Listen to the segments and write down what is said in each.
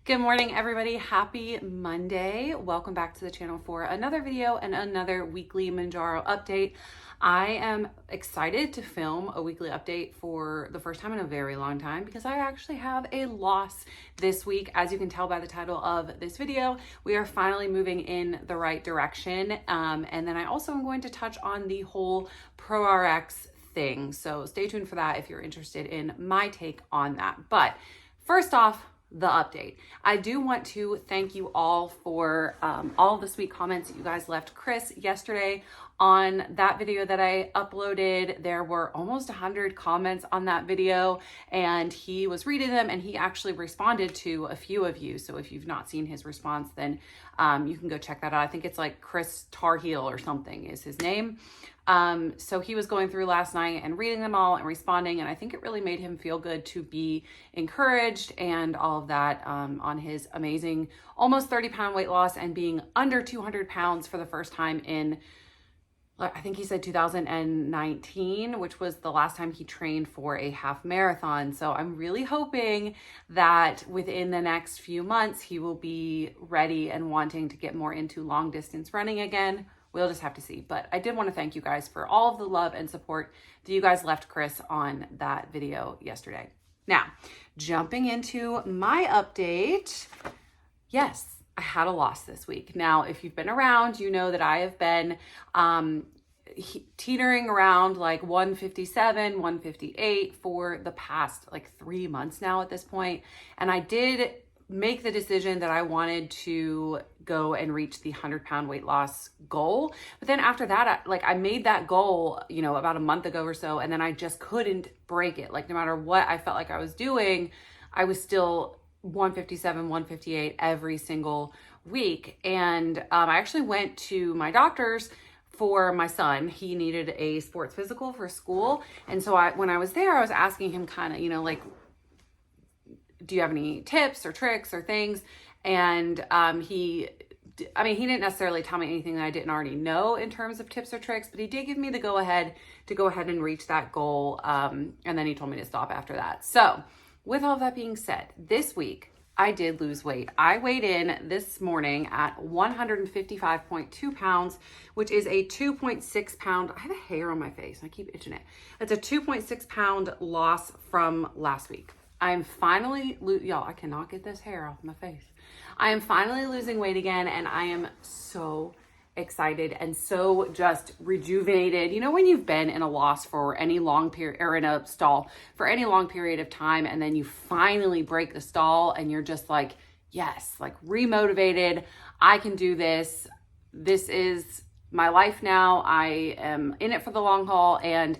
Good morning, everybody. Happy Monday. Welcome back to the channel for another video and another weekly Mounjaro update. I am excited to film a weekly update for the first time in a very long time because I actually have a loss this week. As you can tell by the title of this video, we are finally moving in the right direction. And then I also am going to touch on the whole ProRx thing. So stay tuned for that if you're interested in my take on that. But first off, the update. I do want to thank you all for all the sweet comments that you guys left Chris yesterday on that video that I uploaded. There were almost 100 comments on that video and he was reading them and he actually responded to a few of you. So if you've not seen his response, then you can go check that out. I think it's like Chris Tarheel or something is his name. So he was going through last night and reading them all and responding, and I think it really made him feel good to be encouraged and all of that on his amazing almost 30-pound weight loss and being under 200 pounds for the first time in, I think he said 2019, which was the last time he trained for a half marathon. So I'm really hoping that within the next few months, he will be ready and wanting to get more into long distance running again. We'll just have to see. But I did want to thank you guys for all of the love and support that you guys left Chris on that video yesterday. Now, jumping into my update. Yes, I had a loss this week. Now, if you've been around, you know that I have been teetering around like 157, 158 for the past like 3 months now at this point. And I did make the decision that I wanted to go and reach the 100-pound weight loss goal. But then after that, I made that goal, about a month ago or so, and then I just couldn't break it. Like no matter what I felt like I was doing, I was still 157, 158 every single week. And I actually went to my doctor's for my son. He needed a sports physical for school. And so when I was there, I was asking him kind of, do you have any tips or tricks or things? And he didn't necessarily tell me anything that I didn't already know in terms of tips or tricks, but he did give me the go ahead and reach that goal. And then he told me to stop after that. So with all of that being said, this week I did lose weight. I weighed in this morning at 155.2 pounds, which is a 2.6 pound, I have a hair on my face. I keep itching it. It's a 2.6 pound loss from last week. I'm finally, y'all, I cannot get this hair off my face. I am finally losing weight again, and I am so excited and so just rejuvenated. You know, when you've been in a loss for any long period, or in a stall for any long period of time, and then you finally break the stall and you're just like, yes, like remotivated. I can do this. This is my life now. I am in it for the long haul, and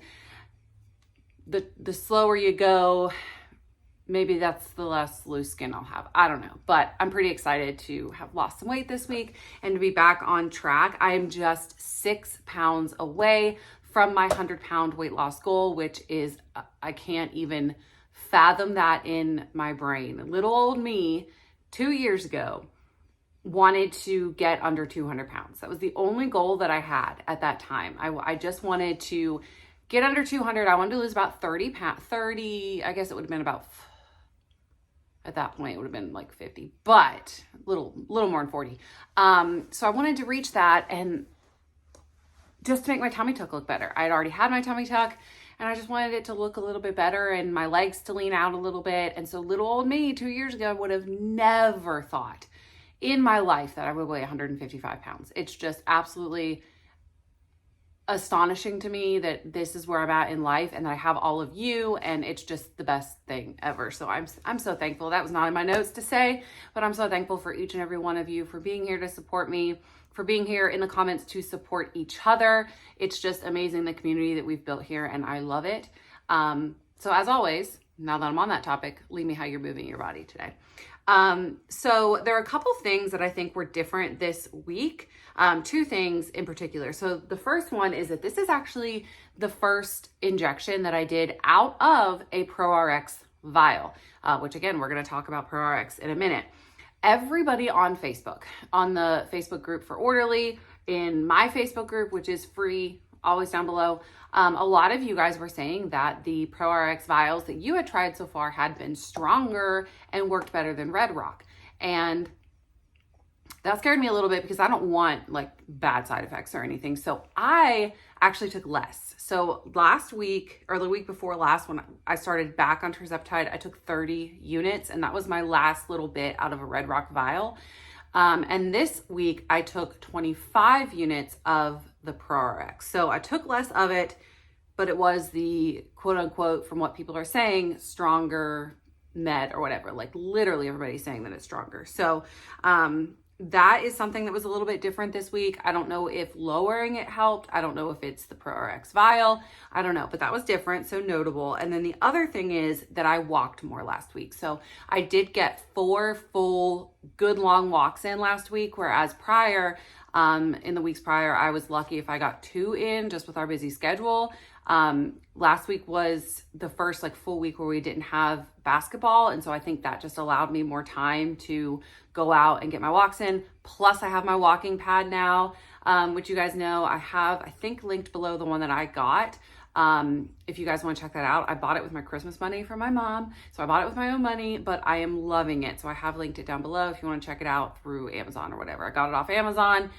the slower you go, maybe that's the less loose skin I'll have. I don't know, but I'm pretty excited to have lost some weight this week and to be back on track. I am just 6 pounds away from my 100-pound weight loss goal, which is, I can't even fathom that in my brain. Little old me 2 years ago wanted to get under 200 pounds. That was the only goal that I had at that time. I just wanted to get under 200. I wanted to lose about 30 pounds, I guess it would have been about, at that point, it would have been like 50, but a little more than 40. So I wanted to reach that and just to make my tummy tuck look better. I had already had my tummy tuck and I just wanted it to look a little bit better and my legs to lean out a little bit. And so little old me 2 years ago would have never thought in my life that I would weigh 155 pounds. It's just absolutely astonishing to me that this is where I'm at in life and that I have all of you, and it's just the best thing ever. So I'm so thankful. That was not in my notes to say, but I'm so thankful for each and every one of you for being here to support me, for being here in the comments to support each other. It's just amazing, the community that we've built here, and I love it. So as always, now that I'm on that topic, leave me how you're moving your body today. So there are a couple things that I think were different this week. 2 things in particular. So the first one is that this is actually the first injection that I did out of a ProRx vial, which again, we're going to talk about ProRx in a minute. Everybody on Facebook, on the Facebook group for Orderly, in my Facebook group, which is free, always down below, a lot of you guys were saying that the ProRx vials that you had tried so far had been stronger and worked better than Red Rock. And that scared me a little bit because I don't want like bad side effects or anything. So I actually took less. So last week or the week before last, when I started back on tirzepatide, I took 30 units, and that was my last little bit out of a Red Rock vial. And this week I took 25 units of the ProRx. So I took less of it, but it was the quote unquote, from what people are saying, stronger med or whatever. Like literally everybody's saying that it's stronger. So, that is something that was a little bit different this week. I don't know if lowering it helped. I don't know if it's the ProRx vial. I don't know, but that was different, so notable. And then the other thing is that I walked more last week. So I did get 4 full good long walks in last week, whereas prior, in the weeks prior, I was lucky if I got 2 in just with our busy schedule. Last week was the first like full week where we didn't have basketball. And so I think that just allowed me more time to go out and get my walks in. Plus I have my walking pad now, which you guys know I have, I think linked below the one that I got. If you guys want to check that out, I bought it with my Christmas money from my mom. So I bought it with my own money, but I am loving it. So I have linked it down below if you want to check it out through Amazon or whatever. I got it off Amazon.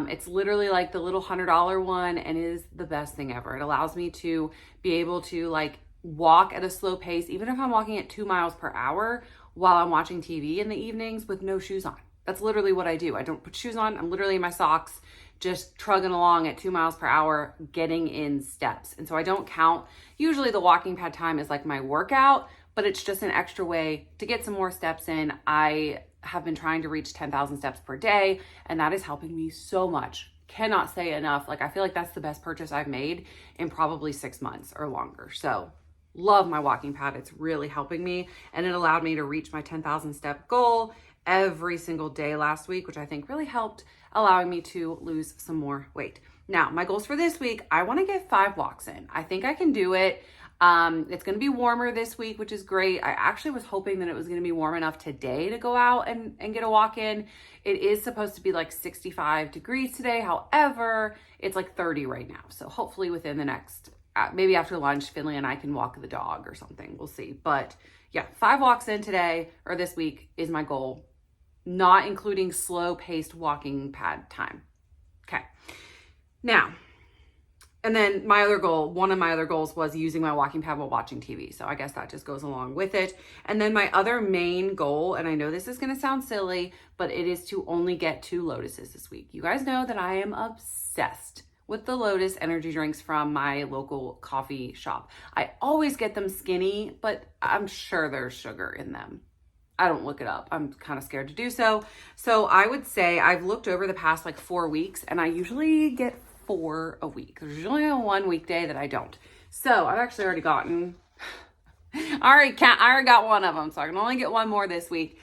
It's literally like the little $100 one, and it is the best thing ever. It allows me to be able to like walk at a slow pace, even if I'm walking at 2 miles per hour while I'm watching TV in the evenings with no shoes on. That's literally what I do. I don't put shoes on. I'm literally in my socks, just trugging along at 2 miles per hour, getting in steps. And so I don't count. Usually the walking pad time is like my workout, but it's just an extra way to get some more steps in. I have been trying to reach 10,000 steps per day, and that is helping me so much. Cannot say enough. Like I feel like that's the best purchase I've made in probably 6 months or longer. So love my walking pad. It's really helping me, and it allowed me to reach my 10,000 step goal every single day last week, which I think really helped, allowing me to lose some more weight. Now, my goals for this week, I want to get 5 walks in. I think I can do it. It's going to be warmer this week, which is great. I actually was hoping that it was going to be warm enough today to go out and get a walk in. It is supposed to be like 65 degrees today. However, it's like 30 right now. So hopefully within the next, maybe after lunch, Finley and I can walk the dog or something. We'll see. But yeah, 5 walks in today or this week is my goal, not including slow paced walking pad time. Okay. Now, and then my other goal, one of my other goals was using my walking pad while watching TV. So I guess that just goes along with it. And then my other main goal, and I know this is going to sound silly, but it is to only get 2 Lotuses this week. You guys know that I am obsessed with the Lotus energy drinks from my local coffee shop. I always get them skinny, but I'm sure there's sugar in them. I don't look it up. I'm kind of scared to do so. So I would say I've looked over the past like 4 weeks, and I usually get 4 a week. There's usually one weekday that I don't. So I've actually already gotten, I already got one of them. So I can only get 1 more this week.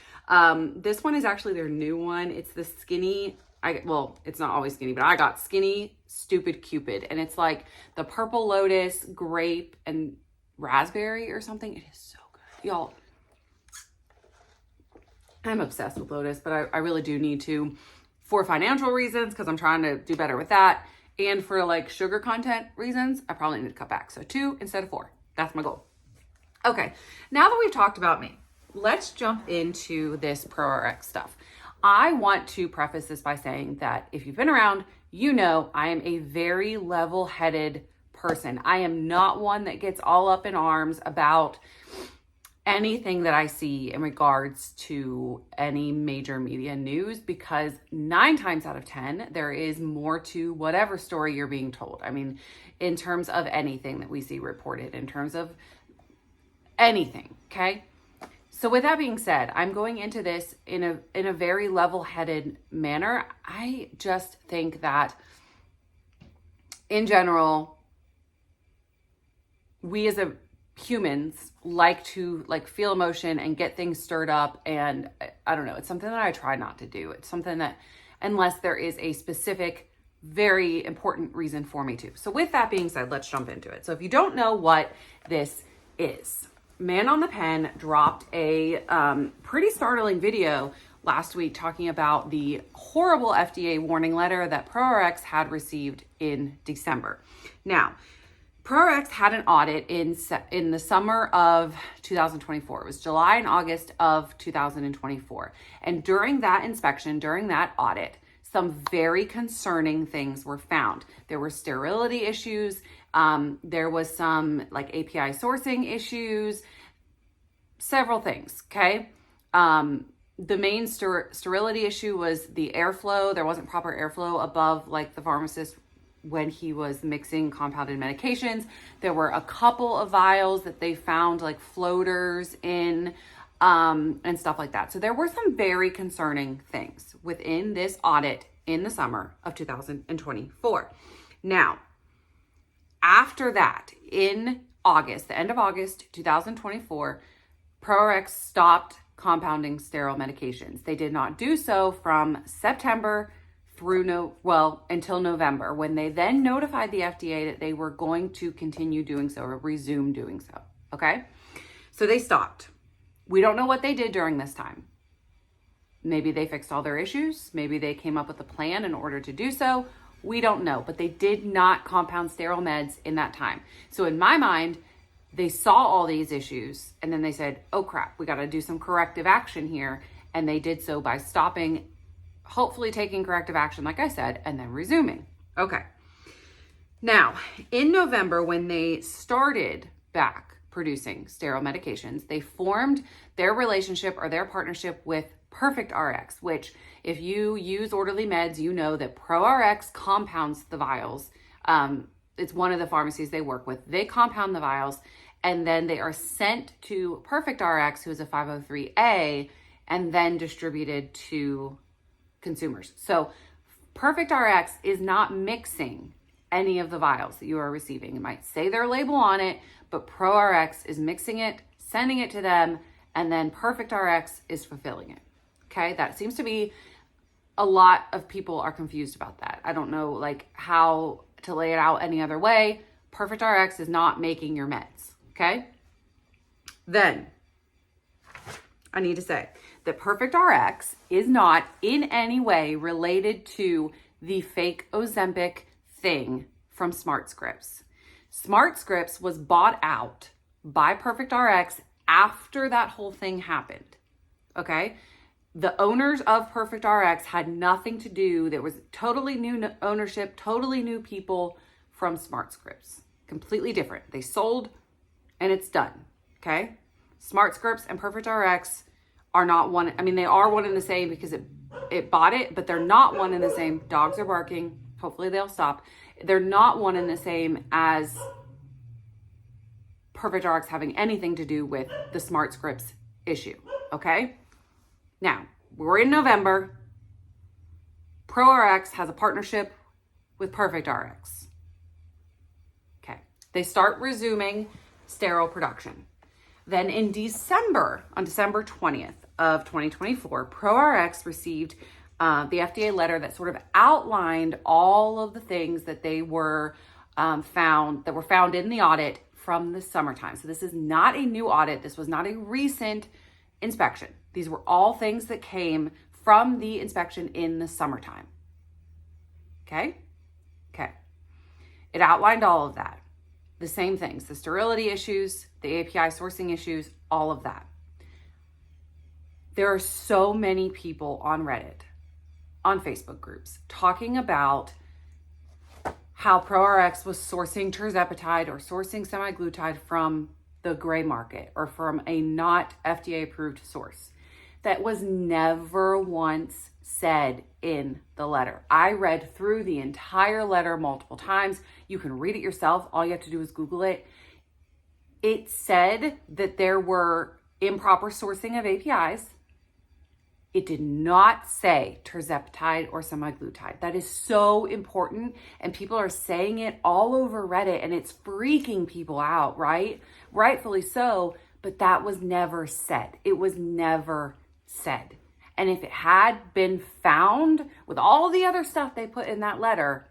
This one is actually their new one. It's the skinny, well, it's not always skinny, but I got skinny stupid Cupid. And it's like the purple lotus, grape, and raspberry or something. It is so good. Y'all, I'm obsessed with Lotus, but I really do need to, for financial reasons, because I'm trying to do better with that. And for like sugar content reasons, I probably need to cut back. So 2 instead of 4. That's my goal. Okay, now that we've talked about me, let's jump into this ProRx stuff. I want to preface this by saying that if you've been around, you know I am a very level-headed person. I am not one that gets all up in arms about anything that I see in regards to any major media news, because 9 times out of 10, there is more to whatever story you're being told. I mean, in terms of anything that we see reported, in terms of anything, okay? So with that being said, I'm going into this in a very level-headed manner. I just think that in general, we as humans like to feel emotion and get things stirred up, and I don't know, it's something that I try not to do. It's something that, unless there is a specific very important reason for me to. So with that being said, let's jump into it. So if you don't know what this is, Man on the Pen dropped a pretty startling video last week talking about the horrible FDA warning letter that ProRx had received in December. Now, ProRx had an audit in the summer of 2024. It was July and August of 2024. And during that inspection, during that audit, some very concerning things were found. There were sterility issues. There was some like API sourcing issues, several things, okay? The main sterility issue was the airflow. There wasn't proper airflow above like the pharmacist when he was mixing compounded medications. There were a couple of vials that they found like floaters in and stuff like that. So there were some very concerning things within this audit in the summer of 2024. Now, after that, in August, the end of August 2024, ProRx stopped compounding sterile medications. They did not do so from September through until November, when they then notified the FDA that they were going to continue doing so or resume doing so. Okay. So they stopped. We don't know what they did during this time. Maybe they fixed all their issues. Maybe they came up with a plan in order to do so. We don't know, but they did not compound sterile meds in that time. So in my mind, they saw all these issues and then they said, oh crap, we got to do some corrective action here. And they did so by stopping, hopefully taking corrective action, like I said, and then resuming. Okay. Now, in November, when they started back producing sterile medications, they formed their relationship or their partnership with Perfect RX, which if you use Orderly Meds, you know that ProRx compounds the vials. It's one of the pharmacies they work with. They compound the vials and then they are sent to Perfect RX, who is a 503A, and then distributed to consumers. So Perfect RX is not mixing any of the vials that you are receiving. It might say their label on it, but ProRx is mixing it, sending it to them, and then Perfect RX is fulfilling it. Okay, that seems to be a lot of people are confused about that. I don't know like how to lay it out any other way. Perfect RX is not making your meds. Okay. Then I need to say that Perfect RX is not in any way related to the fake Ozempic thing from Smart Scripts. Smart Scripts was bought out by Perfect RX after that whole thing happened. Okay. The owners of Perfect RX had nothing to do. There was totally new ownership, totally new people from Smart Scripts. Completely different. They sold and it's done. Okay. Smart Scripts and Perfect RX are not one. I mean, they are one and the same because it bought it, but they're not one and the same. Dogs are barking. Hopefully they'll stop. They're not one and the same as Perfect RX having anything to do with the Smart Scripts issue. Okay. Now, we're in November. ProRx has a partnership with Perfect RX. Okay. They start resuming sterile production. Then in December, on December 20th of 2024, ProRx received the FDA letter that sort of outlined all of the things that they were found in the audit from the summertime. So this is not a new audit. This was not a recent inspection. These were all things that came from the inspection in the summertime. Okay? Okay. It outlined all of that. The same things, the sterility issues, the API sourcing issues, all of that. There are so many people on Reddit, on Facebook groups, talking about how ProRx was sourcing tirzepatide or sourcing semaglutide from the gray market or from a not FDA approved source. That was never once said in the letter. I read through the entire letter multiple times. You can read it yourself. All you have to do is Google it. It said that there were improper sourcing of APIs. It did not say tirzepatide or semaglutide. That is so important. And people are saying it all over Reddit and it's freaking people out, right? Rightfully so, but that was never said. It was never said. And if it had been found with all the other stuff they put in that letter,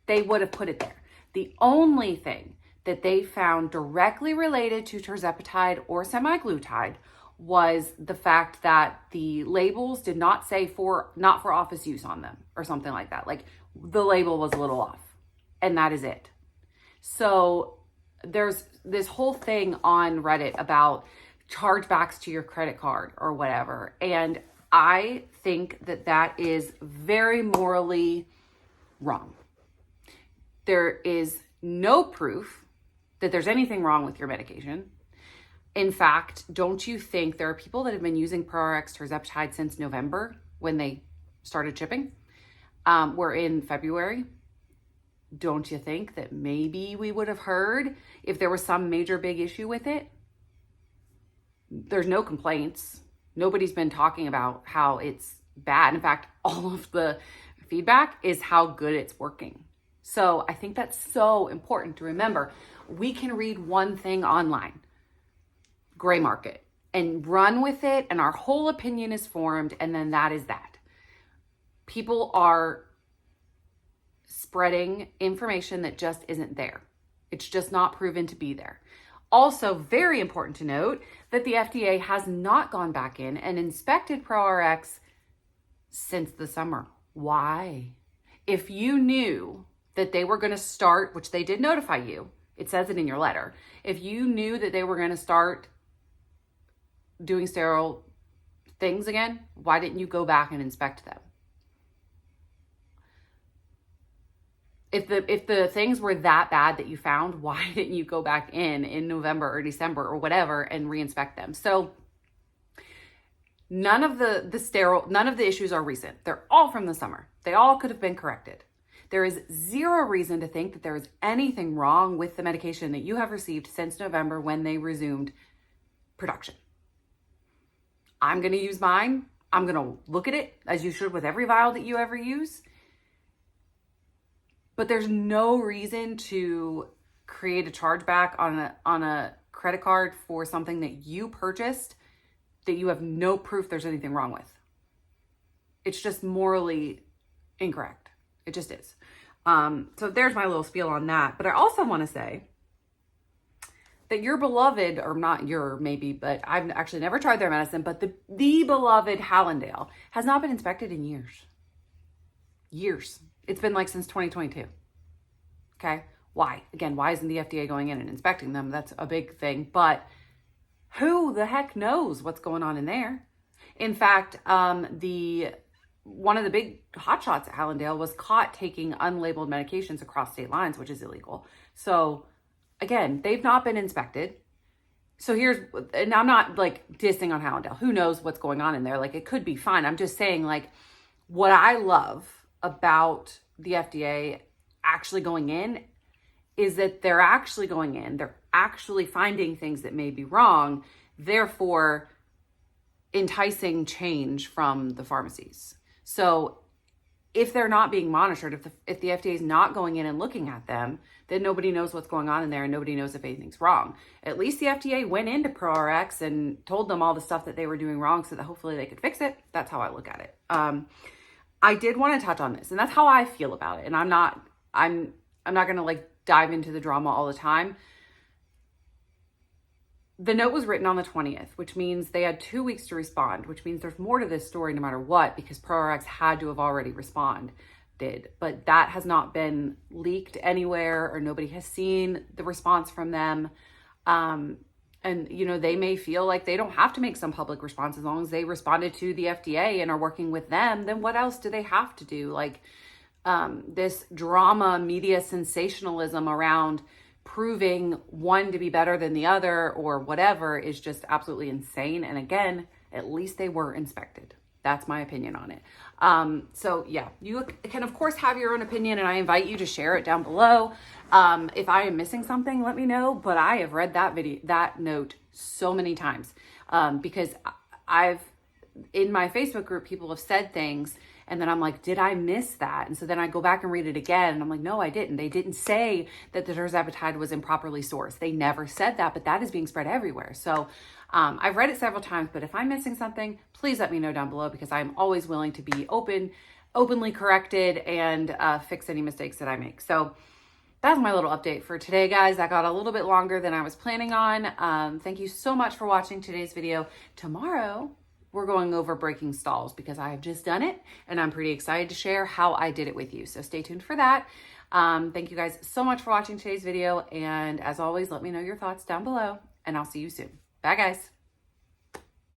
they would have put it there. The only thing that they found directly related to tirzepatide or semaglutide was the fact that the labels did not say not for office use on them or something like that. Like the label was a little off and that is it. So there's this whole thing on Reddit about chargebacks to your credit card or whatever. And I think that that is very morally wrong. There is no proof that there's anything wrong with your medication. In fact, don't you think there are people that have been using ProRx tirzepatide since November when they started shipping? We're in February. Don't you think that maybe we would have heard if there was some major big issue with it? There's no complaints. Nobody's been talking about how it's bad. In fact, all of the feedback is how good it's working. So I think that's so important to remember. We can read one thing online, gray market, and run with it, and our whole opinion is formed, and then that is that. People are spreading information that just isn't there. It's just not proven to be there. Also, very important to note that the FDA has not gone back in and inspected ProRx since the summer. Why? If you knew that they were going to start, which they did notify you, it says it in your letter. If you knew that they were going to start doing sterile things again, why didn't you go back and inspect them? If the things were that bad that you found, why didn't you go back in November or December or whatever and reinspect them? So none of the issues are recent. They're all from the summer. They all could have been corrected. There is zero reason to think that there is anything wrong with the medication that you have received since November when they resumed production. I'm going to use mine. I'm going to look at it as you should with every vial that you ever use. But there's no reason to create a chargeback on a credit card for something that you purchased that you have no proof there's anything wrong with. It's just morally incorrect. It just is. So there's my little spiel on that. But I also want to say that your beloved, or not your maybe, but I've actually never tried their medicine, but the beloved Hallandale has not been inspected in years. Years. It's been like since 2022. Okay. Why? Again, why isn't the FDA going in and inspecting them? That's a big thing, but who the heck knows what's going on in there? In fact, one of the big hotshots at Hallandale was caught taking unlabeled medications across state lines, which is illegal. So again, they've not been inspected. So and I'm not like dissing on Hallandale. Who knows what's going on in there? Like, it could be fine. I'm just saying, like, what I love about the FDA actually going in is that they're actually going in, they're actually finding things that may be wrong, therefore enticing change from the pharmacies. So if they're not being monitored, if the FDA is not going in and looking at them, then nobody knows what's going on in there and nobody knows if anything's wrong. At least the FDA went into ProRx and told them all the stuff that they were doing wrong so that hopefully they could fix it. That's how I look at it. I did want to touch on this, and that's how I feel about it. And I'm not going to like dive into the drama all the time. The note was written on the 20th, which means they had 2 weeks to respond, which means there's more to this story no matter what, because ProRx had to have already responded. But that has not been leaked anywhere, or nobody has seen the response from them. And, you know, they may feel like they don't have to make some public response as long as they responded to the FDA and are working with them. Then what else do they have to do? Like, this drama, media sensationalism around proving one to be better than the other or whatever is just absolutely insane. And again, at least they were inspected. That's my opinion on it. So yeah, you can of course have your own opinion, and I invite you to share it down below. If I am missing something, let me know, but I have read that note so many times, because in my Facebook group, people have said things and then I'm like, did I miss that? And so then I go back and read it again and I'm like, no, I didn't. They didn't say that the tirzepatide was improperly sourced. They never said that, but that is being spread everywhere. So I've read it several times, but if I'm missing something, please let me know down below, because I'm always willing to be openly corrected and fix any mistakes that I make. So that's my little update for today, guys. That got a little bit longer than I was planning on. Thank you so much for watching today's video. Tomorrow, we're going over breaking stalls because I have just done it and I'm pretty excited to share how I did it with you. So stay tuned for that. Thank you guys so much for watching today's video. And as always, let me know your thoughts down below, and I'll see you soon. Bye, guys.